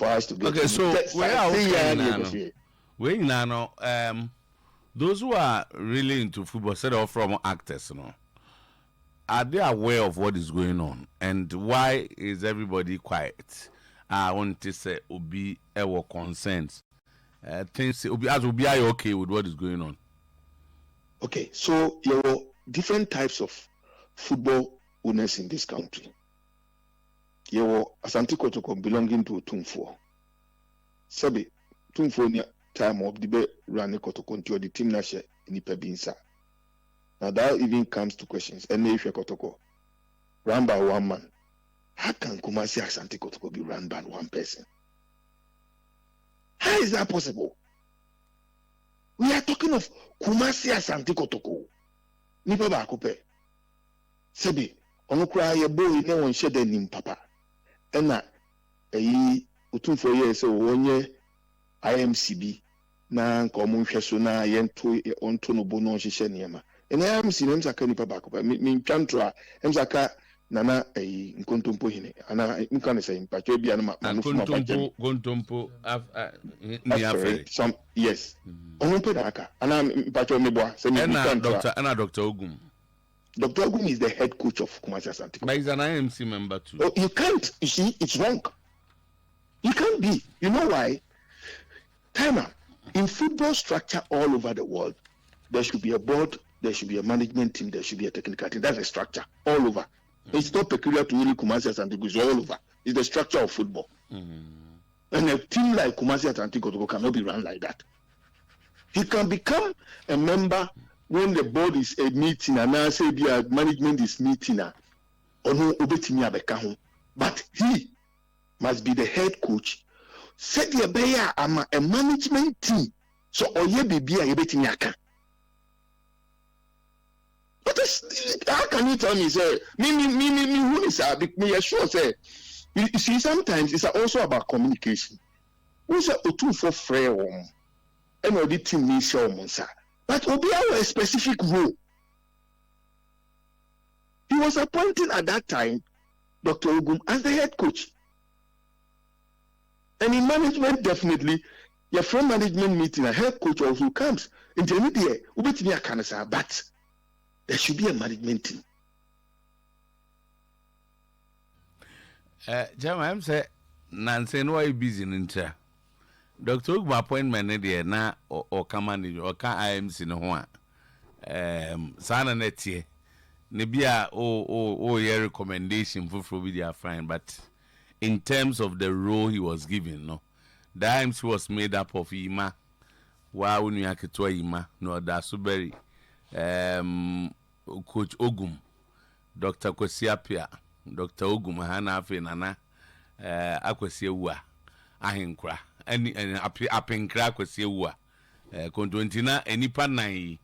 for us to get. Okay, so those who are really into football, set off from actors, are they aware of what is going on, and why is everybody quiet? I want to say, Obi, our concerns. Things Obi are okay with what is going on. Okay, so there are different types of football owners in this country. There were Asante Kotoko belonging to Tumfo. Sabi Tumfo near time of the be running Kotoko into the team nashe in Ipebinsa. Now that even comes to questions. And if you're Kotoko run by one man, how can Kumasi Asante Kotoko be run by one person? How is that possible? We are talking of Kumasi Asante Kotoko. Nipa ba kope. Sebi, ono kura ye boy ne won shede nim papa. Ena eyi Otumfo ye se wonye IMCB na nka omo hwe so na ye onto no bo no hye niema. Ena IMC ne msaka nipa ba kope. Mi ntwanto a msaka nana eyi nkontompo hine. Ana nka ne se mpacho bia na nkontompo ni afere. Some yes. Ono pe da aka. Ana mpacho meboa se mi Dr. Ogum. Dr. Ogum is the head coach of Kumasi Asante. But he's an IMC member too. Oh, you can't. You see, it's wrong. You can't be. You know why? Timer. In football structure all over the world, there should be a board, there should be a management team, there should be a technical team. That's a structure all over. It's not peculiar to only Kumasi Asante. It's all over. It's the structure of football. And a team like Kumasi Asante cannot be run like that. He can become a member when the board is a meeting and now say the management is meeting or no obetimi abeka ho, but he must be the head coach. Said the bear ama a management team so oye bibi a yebetimi aka. But how can you tell me say me who is me sure say you see sometimes it's also about communication. Who say Otumfo frere won and the team ni show monsa. But Obi had a specific role. He was appointed at that time, Dr. Ogum, as the head coach. And in management, definitely, your from management meeting, a head coach also comes. Intermediate, but there should be a management team. Jama, I'm saying, Nancy, no, I'm busy in there. Dr. Ogum appointment there na or command or can IMC no one. Sana netie. Nebia your recommendation for video fine, but in terms of the role he was given, no, the IMC was made up of Ima, while when you akitwa Ima, no da Suberi, Coach Ogum, Dr. Kosiapia, Dr. Ogum, Hana Fenana, Akwesiwa, Ahinkra. And apenkra kwesi ewu kontontina enipa nan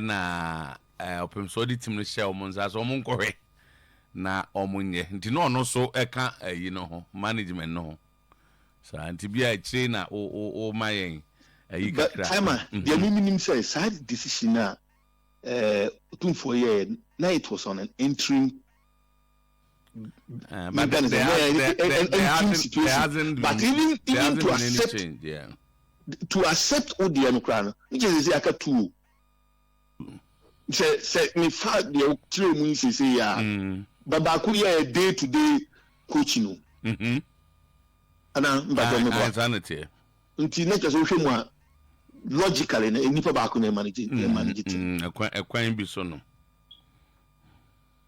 na opemsodi tim no hye omonza so omonkɔhwɛ na omonye nti no no so eka yi no ho management no ho so anti bia kire na o mayen yi kakra timer the minimum say side decision na Otumfo ye na it was on an interim but there hasn't but even to accept change, yeah. To accept Odiano, which is a two. Say me fact the three months say ya Babakuya a day-to-day coaching. And I'm sanity. Until not just more logically and nipa back on managing a quite be so.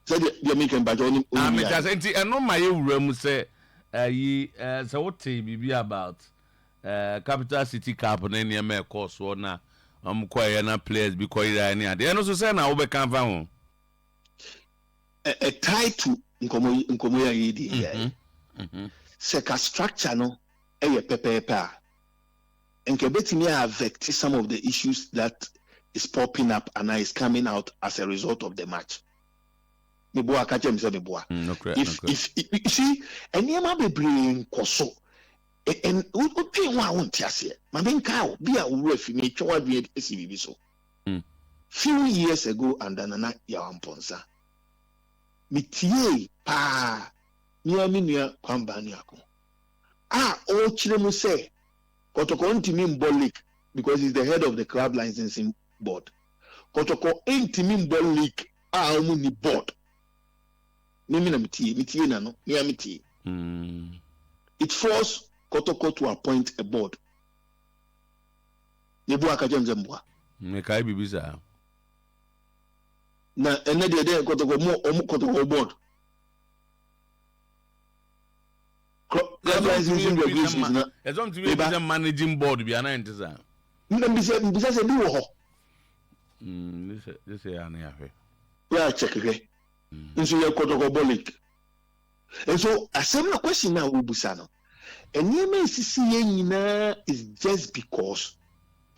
So they making but only and no my room say so what be about Capital City Cup and any mere course or na quite na players because any they also say now we can find a tie to Nkomoya Yidi Seka structure no a pepe and Kebetini affect some of the issues that is popping up and is coming out as a result of the match. If you see, and you might be bringing Koso, and would pay one tiasia. My main cow be a wolf in each one be a CBB so. Few years ago, and then Nana Yawamponsa. Mitie pa near me near Kwambaniako. Ah, no chilemu say Kotoko ntimi mbɔ league because he's the head of the club licensing board. Kotoko ntimi mbɔ league a omu ni board. Mimi na mitie na no, me mitie. It forced Kotoko to appoint a board. Nebu akajem zembwa. Mekai bibisa. Na ene de Kotoko mo Kotoko board. There's going to be a managing board be an entity. Mbisa se bi wo ho. This is an affair. Yeah, check again. Nso ye Kotoko bolik. And so a similar question now we busano. And you may see nyina is just because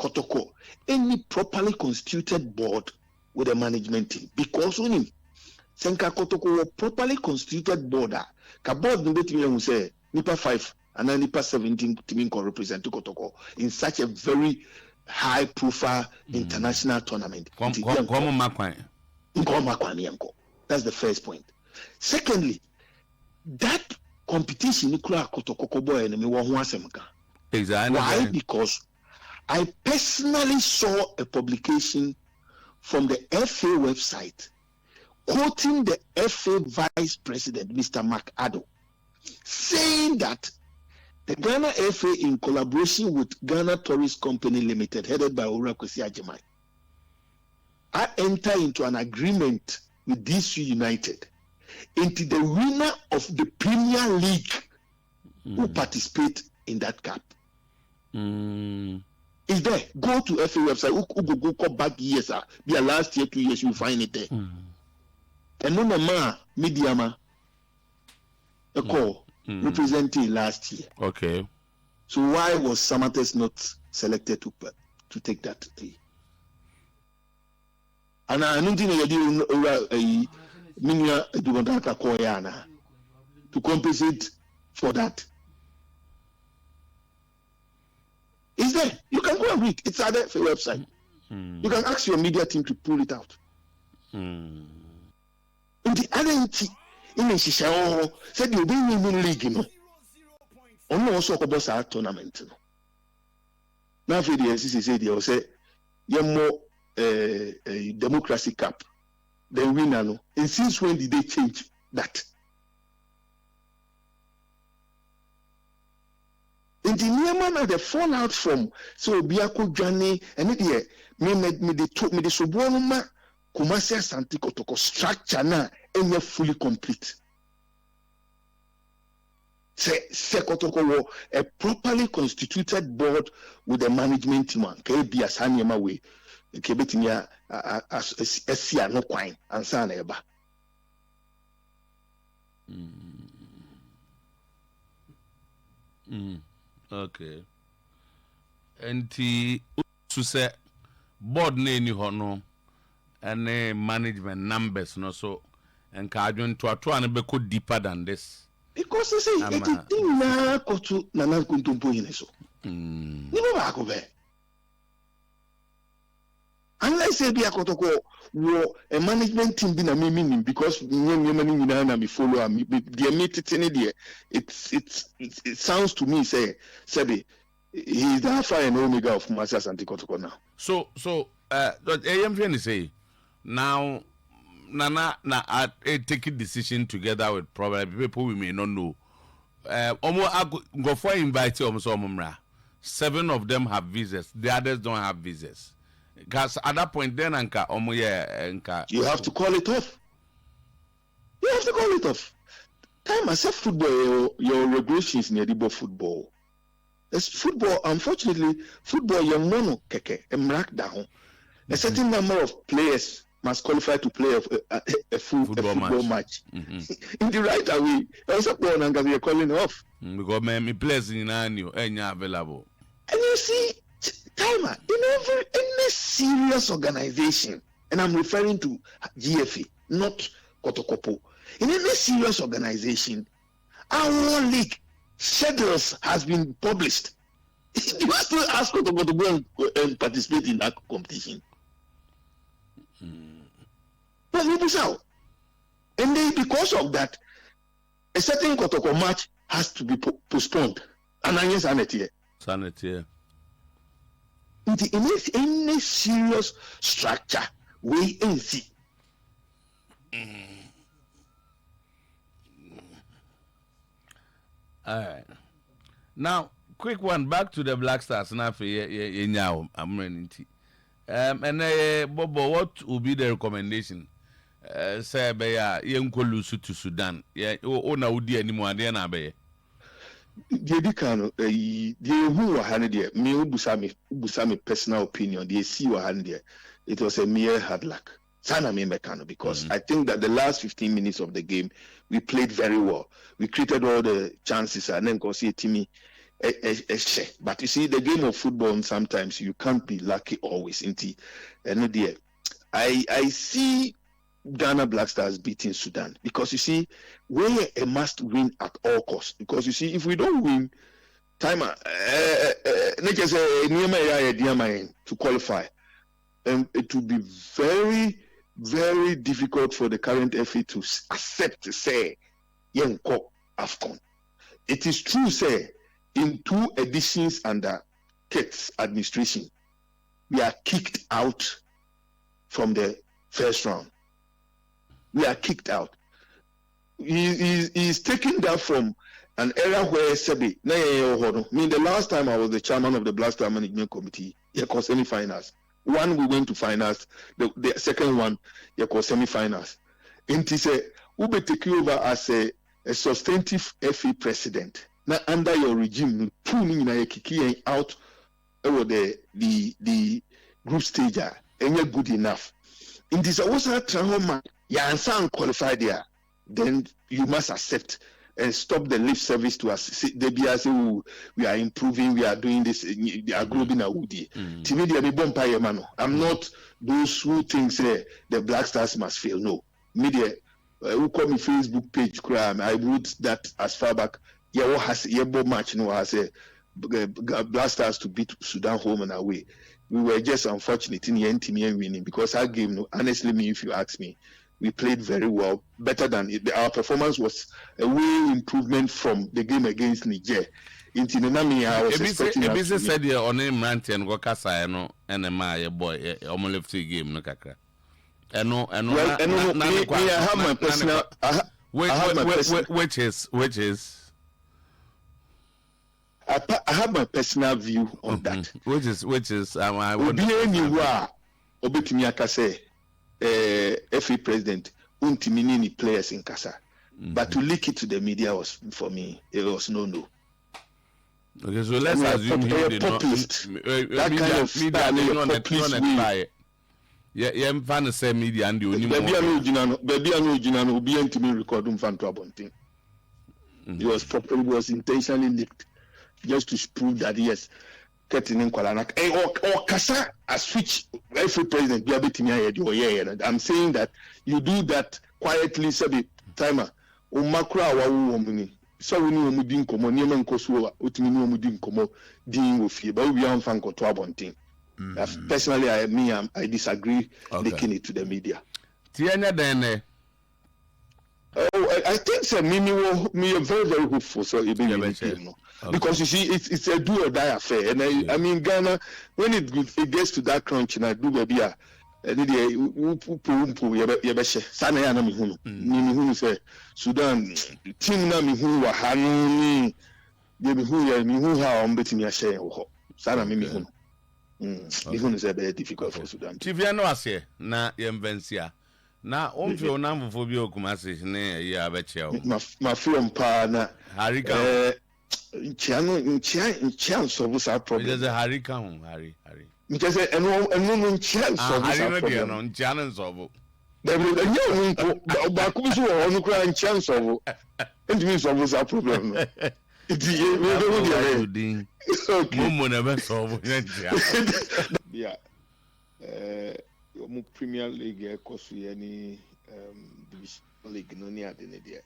Kotoko any properly constituted board with a management team because when him senka Kotoko properly constituted board ka board no betimi ehun say nipa 5 and then nipa 17 team can represent Kotoko in such a very high profile international tournament. That's the first point. Secondly, that competition Kotoko boy and me exactly. Why? Because I personally saw a publication from the FA website quoting the FA vice president, Mr. McAddo, saying that the Ghana FA, in collaboration with Ghana Tourist Company Limited, headed by Ora Kwesi Ajimai, I enter into an agreement with DC United into the winner of the Premier League who participate in that cup. Is there? Go to FA website. Go back years. Be last year, 2 years, you'll find it there. And no media a call representing last year. Okay. So why was Samates not selected to take that thing? And I don't think to compensate for that. Is there? You can go and read. It's at the website. You can ask your media team to pull it out. In the other in the Shisha said you'll be in league, you know. Only also about our tournament. Now for the NCC said they will say you're more a democracy cup. The winner, no. And since when did they change that? In the Niaman the fallout from so Biako Johnny and it me the Subonuma Kumasi Asante Kotoko structure now and you're fully complete. Say Kotoko a properly constituted board with a management team can be a Sanyama way. Kebetinya asia no kwan ansa na eba. Okay. Enti to say board na ni ho no and management numbers no so and ka adwon to an be go deeper than this because they say it thing na kotu na na kuntumpo yin so. Ni ba ko be. Unless say be a Kotoko a management team be na me meaning because na me follow am the meeting there it sounds to me say Sebi he is the alpha and omega of Masters and Kotoko now. So am trying to say now Nana take a decision together with probably people we may not know. Go for invite you 7 of them have visas, the others don't have visas. Because at that point, then you have to call it off. You have to call it off. Time I said football, your regulations near the football. It's football. Unfortunately, football your mono keke emrak down. A certain number of players must qualify to play a football match. In the right away, also we are calling off. Because me players in annual available. And you see. Timer in any serious organization, and I'm referring to GFA, not Kotokopo. In any serious organization, our league schedules has been published. You have to ask Kotoko to go and participate in that competition. But and then because of that, a certain Kotoko match has to be postponed. Ananya sanity. Sanity. In any serious structure, we ain't see. All right. Now, quick one back to the Black Stars. Now, I'm running. And Bobo, what will be the recommendation? Say, Beya, Yankolusu to Sudan. Yeah, na Udi anymore, then I be. The Dicano, the who were handed there, me Busami personal opinion, the see were handed there. It was a mere hard luck. Sana me mekano, because I think that the last 15 minutes of the game, we played very well. We created all the chances and then go see Timmy. But you see, the game of football, sometimes you can't be lucky always. And I see Ghana Black Stars beating Sudan, because you see, we're a must win at all costs. Because you see, if we don't win, timer, to qualify, it will be very, very difficult for the current FA to accept to say, Yenko AFCON. It is true, say, in 2 editions under Kate's administration, we are kicked out from the first round. We are kicked out. He's taking that from an era where Sebi, I mean, the last time I was the chairman of the Black Star Management Committee, he caused semi-finals. One, we went to finals. The second one, he caused semi-finals. And he said, we be taking over as a substantive FA president. Now, under your regime, pulling in a kiki out over the group stage, and you're good enough. In this also trauma, you are qualified there, then you must accept and stop the lip service to us. They be as we are improving, we are doing this, they are growing a woody. I'm not those who think say the Black Stars must fail. No. Media who call me Facebook page crime. I wrote that as far back. What has match has a Black Stars to beat Sudan home and away. We were just unfortunate in the end team winning, because our game, honestly, if you ask me, we played very well, better than it. Our performance was a way improvement from the game against Niger. In Tinanami, I was expecting that. Ebisi said you on him Ranty and Wakasa, no, and a my boy, almost game, no cacra. I have my personal. Which is. I have my personal view on that. Which is I would be any Obetimiaka say FA president untimini players in Kasa. But to leak it to the media was, for me, it was no. Okay, so let's assume he did not. That kind of media yeah, I'm fan say media and you baby anu jinano obi antimi record mfanto abontin. It was intentionally leaked just to prove that yes, getting in Kwalanak or Kasa a switch every president be abetimi ayedi. I'm saying that you do that quietly, sabi timer o makra wa wo muni so we no mudi nkomo niam nkoso otimi no mudi nkomo din wo fie ba we amfa nkoto abontin. Personally, I disagree linking it to the media. Tianya I think so. Me are very, very hopeful. So it be because you see, it's a do or die affair. And I mean, Ghana, when it gets to that crunch, and I do baby, Sana ya na mihunu. Mihunu say Sudan team na mihunu wa hanu ni mihunu ha ombeti mi ashe wo. Sana mihunu. Even is very difficult for Sudan. Tivia no ase na yemvensia. Na omfe onamfo bi okumase ne ya beche. Ma film pa na Harika. Nchian solve that problem. There's a Harika Harry. Because no nchian solve that problem. No nchian solve. There will no nko ba ku so onu kra nchian solve. And me solve that problem. Yeah. Premier League any Division League no near the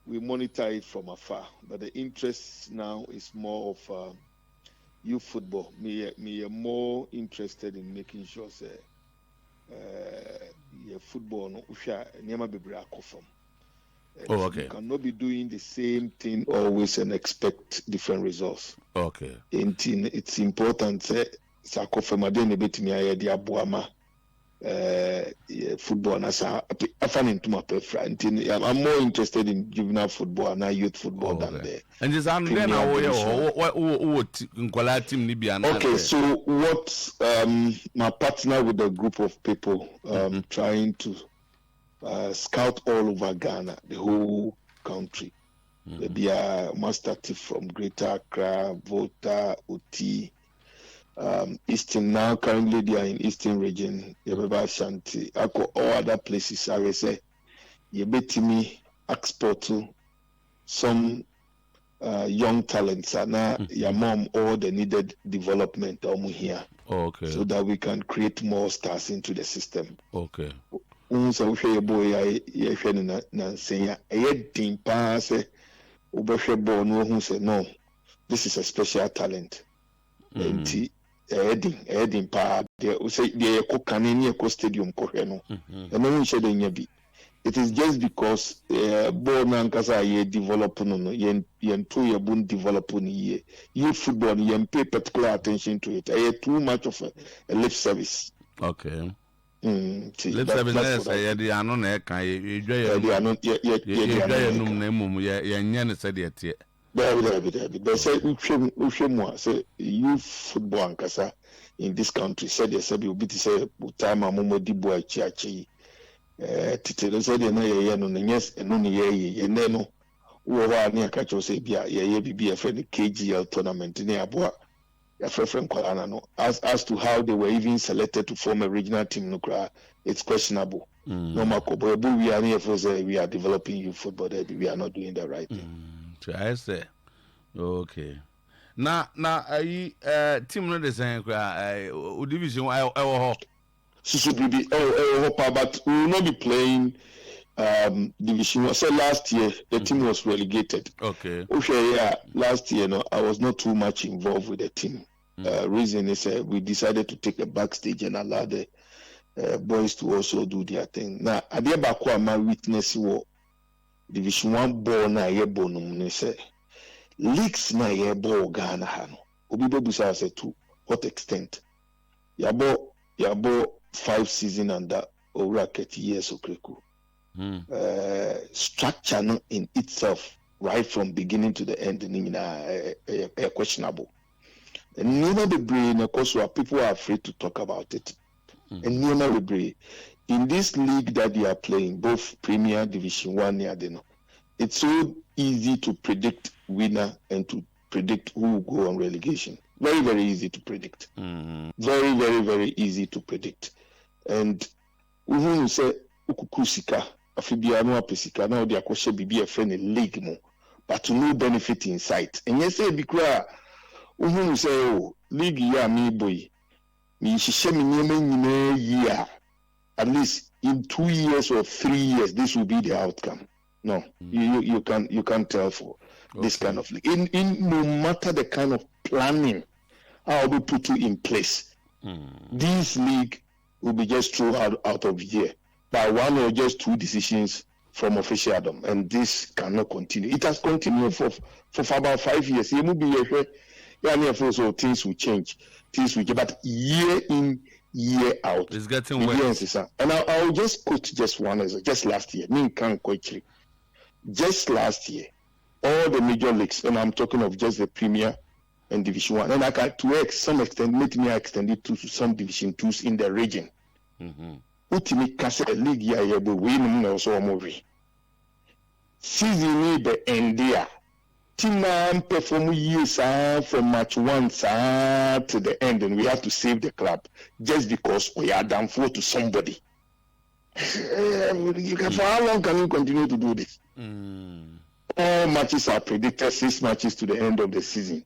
we monitor it from afar, but the interest now is more of youth football. Me are more interested in making sure football no usha never be break from. Oh, okay. You cannot be doing the same thing always and expect different results. Okay. It's important that Sakofemade betimi ayedi abuama football na sa afan into my preference. I'm more interested in juvenile football and youth football than the. And just then what team ni bi. Okay, so what my partner with a group of people trying to scout all over Ghana, the whole country. Maybe a master tip from Greater Accra, Volta, Uti, Eastern. Now currently they are in Eastern region. Yabeba Shanti, all other places. I will say, Yebetimi export to some young talents and your mom all the needed development here. Okay. So that we can create more stars into the system. Okay. Unsa uhwe boy ya hwe na senya din pa se ubehwe ball no hu say no, this is a special talent. Enti din pa de say de ko kanani ko stadium ko hwe no e no hu de nya bi. It is just because ball na nkasa ye develop no yen to ye bun develop no ye youth football yen pay particular attention to it. Too much of a lip service. Okay. Let's have a ano na ka ye num na mum ye nya said yet. They say Ushemwa say youth football ankasa in this country said they said you be to say time amomo dibo achi titelo said na ye no nyes eno ne ye ne no wo wa ne aka cho say bia ye bibi e friend KGL tournament ne aboa ya friend kwala no as to how they were even selected to form a regional team no cry, it's questionable. No makobo we are here for say we are developing youth football, we are not doing the right thing. I say okay. Na team no design cry division so be but we will not be playing division. So last year the team was relegated. Okay. Last year I was not too much involved with the team. Reason is we decided to take a backstage and allow the boys to also do their thing. Now Adiabako my witness wo division 1 ball na ye bonum ne say leagues na ye ball Ghana ha no obi bebusa say to what extent yabo 5 season under over 30 years okreku. Structure no in itself right from beginning to the end questionable. And never be brain of course people are afraid to talk about it. And never be brain in this league that they are playing, both Premier Division 1 it's so easy to predict winner and to predict who will go on relegation. Very, very easy to predict. Very, very, very easy to predict. And we say ukukusika afibiano apesika na odi akoshe bibi e friend league mo, but to no benefit in sight. And yes say bikra we say league ya mi boy mi hihye mi nyeme nyime year, at least in 2 years or 3 years this will be the outcome. No, you can't tell for this kind of league. In no matter the kind of planning I will put you in place, this league will be just thrown out of here by one or just 2 decisions from officialdom, and this cannot continue. It has continued for about 5 years. It will be so things will change, but year in year out, it's getting worse. And I'll just quote just one as just last year. Just last year, all the major leagues, and I'm talking of just the Premier and Division 1, and I can to some extent make me extend it to some Division 2s in the region. Ultimate Castle League year will win also a movie. Season the end there. Team perform years from match 1 to the end, and we have to save the club just because we are down for to somebody. For how long can you continue to do this? All matches are predicted 6 matches to the end of the season.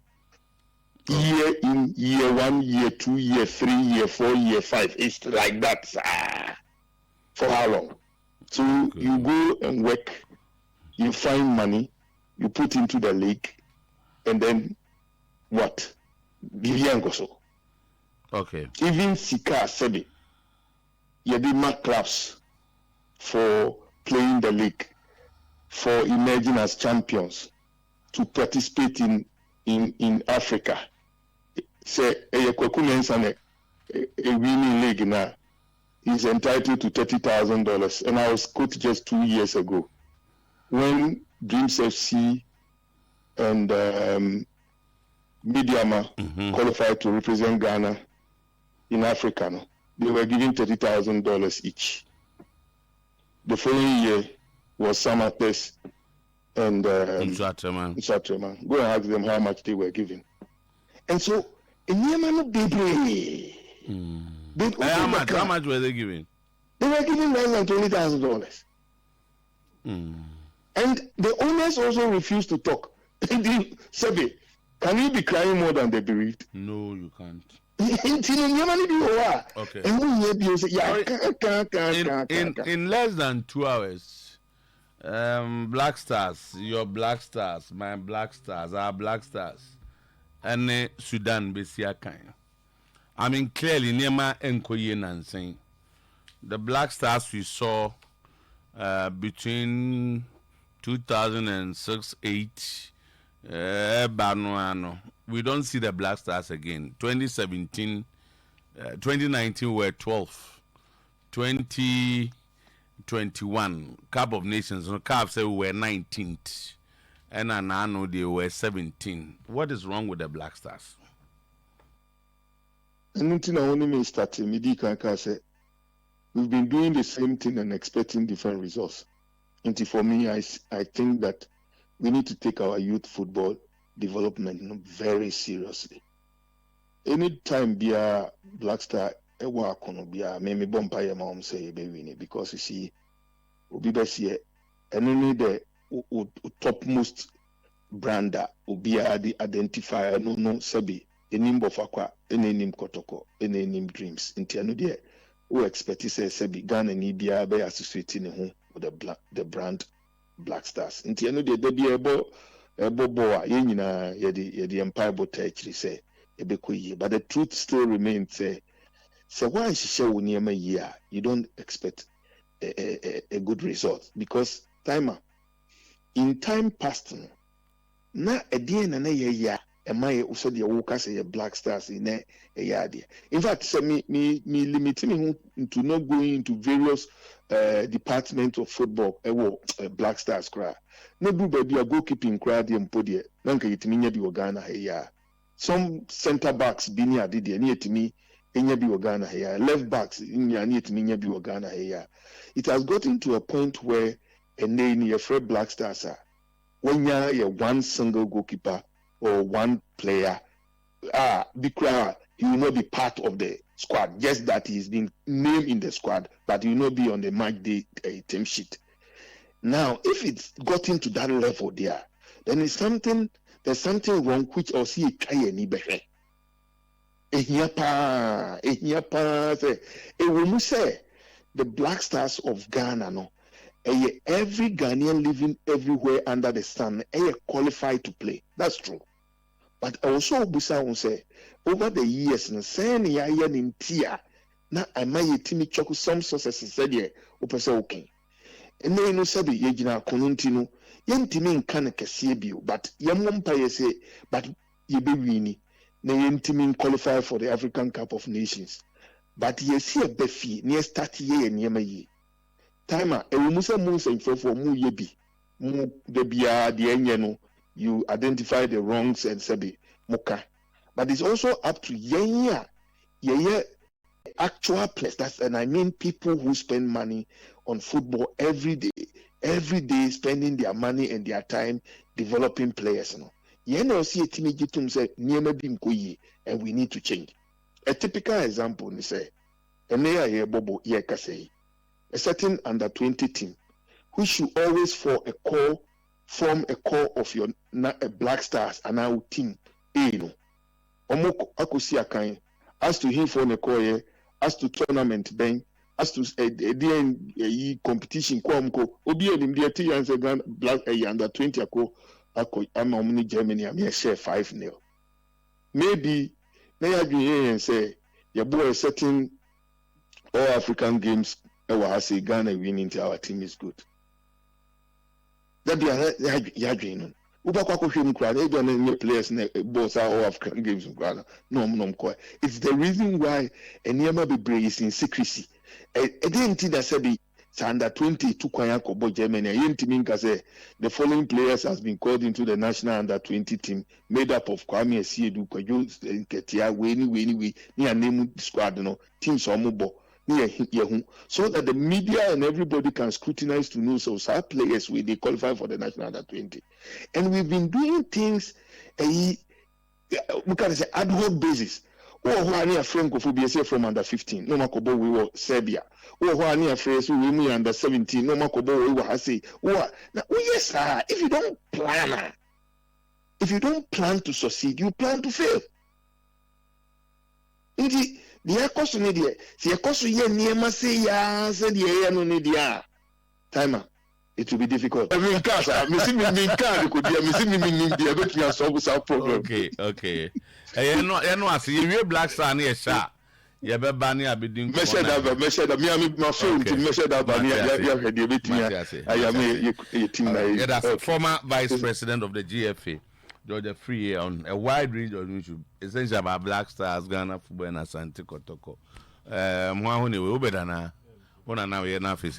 Year in, year 1, year 2, year 3, year 4, year 5. It's like that. For how long? So you go and work, you find money, you put into the league, and then what? So. Okay. Even Sika Sebi, you did mark clubs for playing the league. for emerging as champions to participate in Africa. Say a winning league now is entitled to $30,000, and I was coached just 2 years ago when Dreams FC and Midiama qualified to represent Ghana in Africa. No? They were given $30,000 each. The following year was Samates and Nsatreman. Go and ask them how much they were given. And so, how much were they giving? They were giving less than $20,000. And the owners also refused to talk. Sabi, can you be crying more than the bereaved? No, you can't. Okay. In less than 2 hours, Black Stars, your Black Stars, my Black Stars, our Black Stars, and Sudan Besia kind. I mean, clearly, Nema Nkoye Nansing. The Black Stars we saw between 2006-8, Banuano. We don't see the Black Stars again. 2017, 2019 were 12. 2021, Cup of Nations, CAF said we were 19th. And now they were 17. What is wrong with the Black Stars? We've been doing the same thing and expecting different results. And for me, I think that we need to take our youth football development very seriously. Anytime be a Black Star, maybe Bompire mom say because you see, Ubibesi, and only the topmost brander be the identifier no sabi enim bofakwa enim Kotoko enim Dreams nti anu de we expect say sabi Ghana ni bia be associating him with the brand Black Stars nti anu de be ebo a ye nyina ye the empire bot actually say ebekoyi, but the truth still remains say why share wo niema yi you don't expect a good result, because in time past na edin na ye ya emaye uso de wo ka say Black Stars in e yade. In fact, say me limiting to not going into various departments of football Black Stars cry no do baby a goalkeeping cry de mpodie na nka yitimi nya bi Ghana ya some center backs bi ni ade de na yitimi enya bi Ghana ya left backs nya na yitimi nya bi Ghana ya. It has gotten to a point where and then your friend Black Stars when you're one single goalkeeper or one player, because he will not be part of the squad. Just that he's been named in the squad, but he will not be on the match day team sheet. Now, if it's gotten to that level there, then there's something wrong which or see any better. Say the Black Stars of Ghana no. Every Ghanaian living everywhere under the sun qualified to play. That's true. But also Busa will say over the years and saying in tia na I might timi choku some sources said ye opesa okay. And then no sabi yejina konuntino yentimi nkan kese bio, but yamompa ye say but ye be wini na yentimi qualify for the African Cup of Nations. But ye see a befi near start ye and yema Timer, a musa and for mu yebi, mu de bia the enyeno, you identify the wrongs and sabi muka. But it's also up to yenya actual players. That's and I mean people who spend money on football every day spending their money and their time developing players. No, yenya see a timi jitum say niema bi mkoyi, and we need to change. A typical example, ni say, emeya ye bobo ye kasei. A certain under 20 team, which should always form a core of your Black Stars and our team. No, Omoko akusi akan as to him for the core, as to tournament bank, as to a competition. Obi enim the two years ago Black under 20 I'm omni Germany. I'm here share 5-0. Maybe may I be here and say your boy certain all African games. I say Ghana winning to our team is good. That be yadwin. Uba kwa him crowd, they don't any players boss all African games crowd. No, it's the reason why Enyama be is in secrecy. I didn't think that said under 20 to Kwayako Germany. I didn't mean say the following players has been called into the national under 20 team made up of Kwame Asiedu, Kwajo Ketia, Weni, near name squad, teams or mobile. So that the media and everybody can scrutinize to know so our players will they qualify for the national under 20. And we've been doing things we can say ad hoc basis. Oh, who are near Francophobia from under 15, no makobo we were Serbia. Oh, who are near phrase we under 17, no makobo we were say. Oh, yes, sir. If you don't plan to succeed, you plan to fail. Indeed, the question is the question here near Masaya said the air no need ya. Timer. It will be difficult. I mean, Casa, missing me, could be missing me, the making solve our problem. Okay. I see you black star near Sha. You have a banner, I've been doing measure that, me, my phone to measure that banner. I am a former vice president of the GFA. George AFRIYIE on a wide range of issues, essentially about Black Stars, Ghana football, and Asante Kotoko. Mwahuni, we obey na. Ona na we na face